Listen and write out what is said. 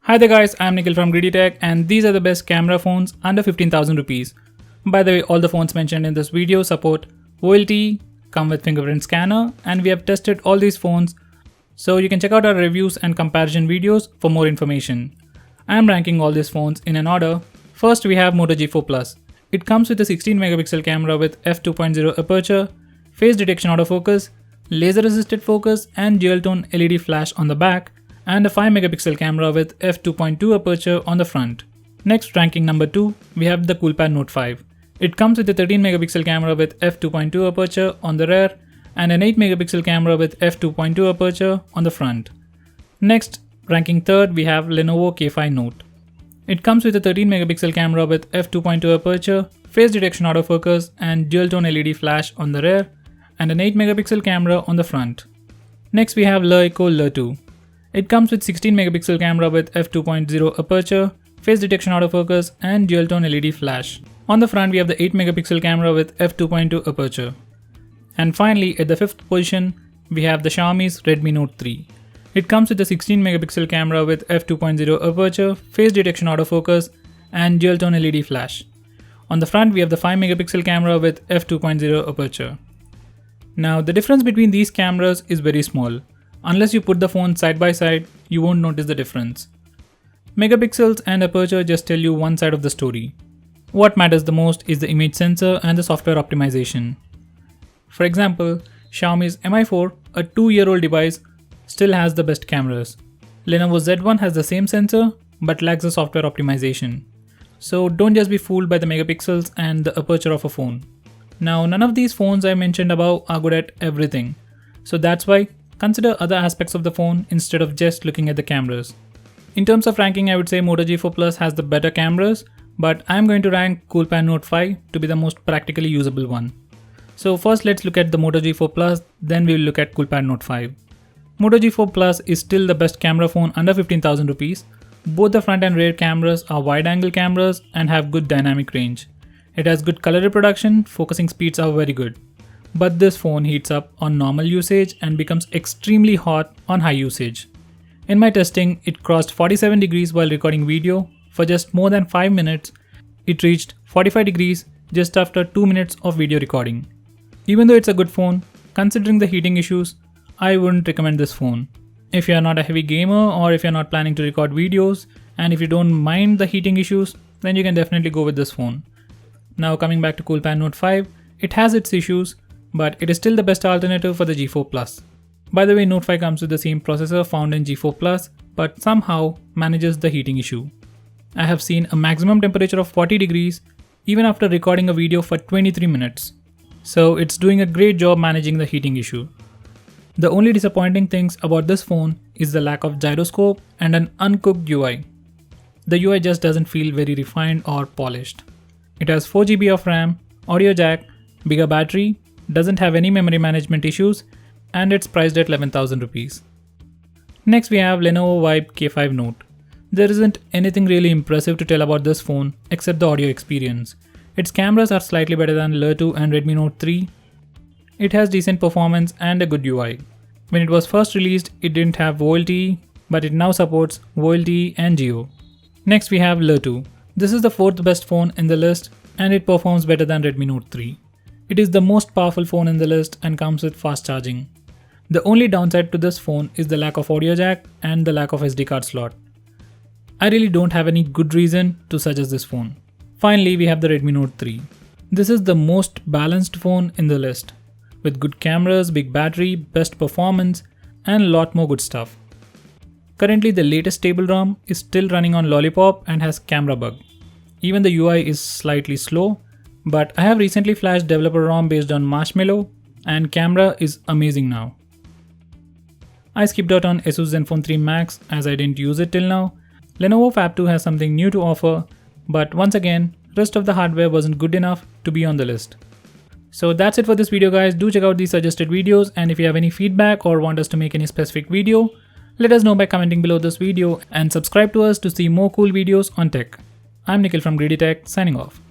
Hi there guys, I'm Nikhil from GreedyTech and these are the best camera phones under 15,000 rupees. By the way, all the phones mentioned in this video support Volte, come with fingerprint scanner, and we have tested all these phones, so you can check out our reviews and comparison videos for more information. I'm ranking all these phones in an order. First we have Moto G4 Plus. It comes with a 16 megapixel camera with f2.0 aperture, face detection autofocus, laser assisted focus and dual tone LED flash on the back, and a 5 megapixel camera with f2.2 aperture on the front. Next, ranking number 2, we have the Coolpad Note 5. It comes with a 13 megapixel camera with f2.2 aperture on the rear and an 8 megapixel camera with f2.2 aperture on the front. Next, ranking third, we have Lenovo K5 Note. It comes with a 13 megapixel camera with f2.2 aperture, face detection autofocus and dual tone LED flash on the rear and an 8 megapixel camera on the front. Next, we have LeEco Le2. It comes with 16 megapixel camera with f2.0 aperture, face detection autofocus and dual tone LED flash. On the front we have the 8 megapixel camera with f2.2 aperture. And finally, at the fifth position, we have the Xiaomi's Redmi Note 3. It comes with a 16 megapixel camera with f2.0 aperture, face detection autofocus and dual tone LED flash. On the front we have the 5 megapixel camera with f2.0 aperture. Now the difference between these cameras is very small. Unless you put the phone side by side, you won't notice the difference. Megapixels and aperture just tell you one side of the story. What matters the most is the image sensor and the software optimization. For example, Xiaomi's Mi4, a 2-year-old device, still has the best cameras. Lenovo Z1 has the same sensor but lacks the software optimization. So don't just be fooled by the megapixels and the aperture of a phone. Now none of these phones I mentioned above are good at everything. So that's why consider other aspects of the phone instead of just looking at the cameras. In terms of ranking, I would say Moto G4 Plus has the better cameras, but I'm going to rank Coolpad Note 5 to be the most practically usable one. So first let's look at the Moto G4 Plus, then we will look at Coolpad Note 5. Moto G4 Plus is still the best camera phone under 15,000 rupees. Both the front and rear cameras are wide angle cameras and have good dynamic range. It has good color reproduction, focusing speeds are very good. But this phone heats up on normal usage and becomes extremely hot on high usage. In my testing, it crossed 47 degrees while recording video. For just more than 5 minutes, it reached 45 degrees just after 2 minutes of video recording. Even though it's a good phone, considering the heating issues, I wouldn't recommend this phone. If you are not a heavy gamer or if you're not planning to record videos and if you don't mind the heating issues, then you can definitely go with this phone. Now coming back to Coolpad Note 5, it has its issues, but it is still the best alternative for the G4 Plus. By the way, Note 5 comes with the same processor found in G4 Plus, but somehow manages the heating issue. I have seen a maximum temperature of 40 degrees even after recording a video for 23 minutes. So it's doing a great job managing the heating issue. The only disappointing things about this phone is the lack of gyroscope and an uncooked UI. The UI just doesn't feel very refined or polished. It has 4 GB of RAM, audio jack, bigger battery, doesn't have any memory management issues, and it's priced at 11,000 rupees. Next we have Lenovo Vibe K5 Note. There isn't anything really impressive to tell about this phone except the audio experience. Its cameras are slightly better than Le2 and Redmi Note 3. It has decent performance and a good UI. When it was first released, it didn't have Volte, but it now supports Volte and Geo. Next we have Le2. This is the 4th best phone in the list and it performs better than Redmi Note 3. It is the most powerful phone in the list and comes with fast charging. The only downside to this phone is the lack of audio jack and the lack of SD card slot. I really don't have any good reason to suggest this phone. Finally, we have the Redmi Note 3. This is the most balanced phone in the list, with good cameras, big battery, best performance, and a lot more good stuff. Currently, the latest stable ROM is still running on Lollipop and has camera bug. Even the UI is slightly slow, but I have recently flashed developer ROM based on Marshmallow and camera is amazing now. I skipped out on Asus Zenfone 3 Max as I didn't use it till now. Lenovo Fab 2 has something new to offer, but once again, rest of the hardware wasn't good enough to be on the list. So that's it for this video guys. Do check out these suggested videos, and if you have any feedback or want us to make any specific video, let us know by commenting below this video and subscribe to us to see more cool videos on tech. I'm Nikhil from GreedyTech signing off.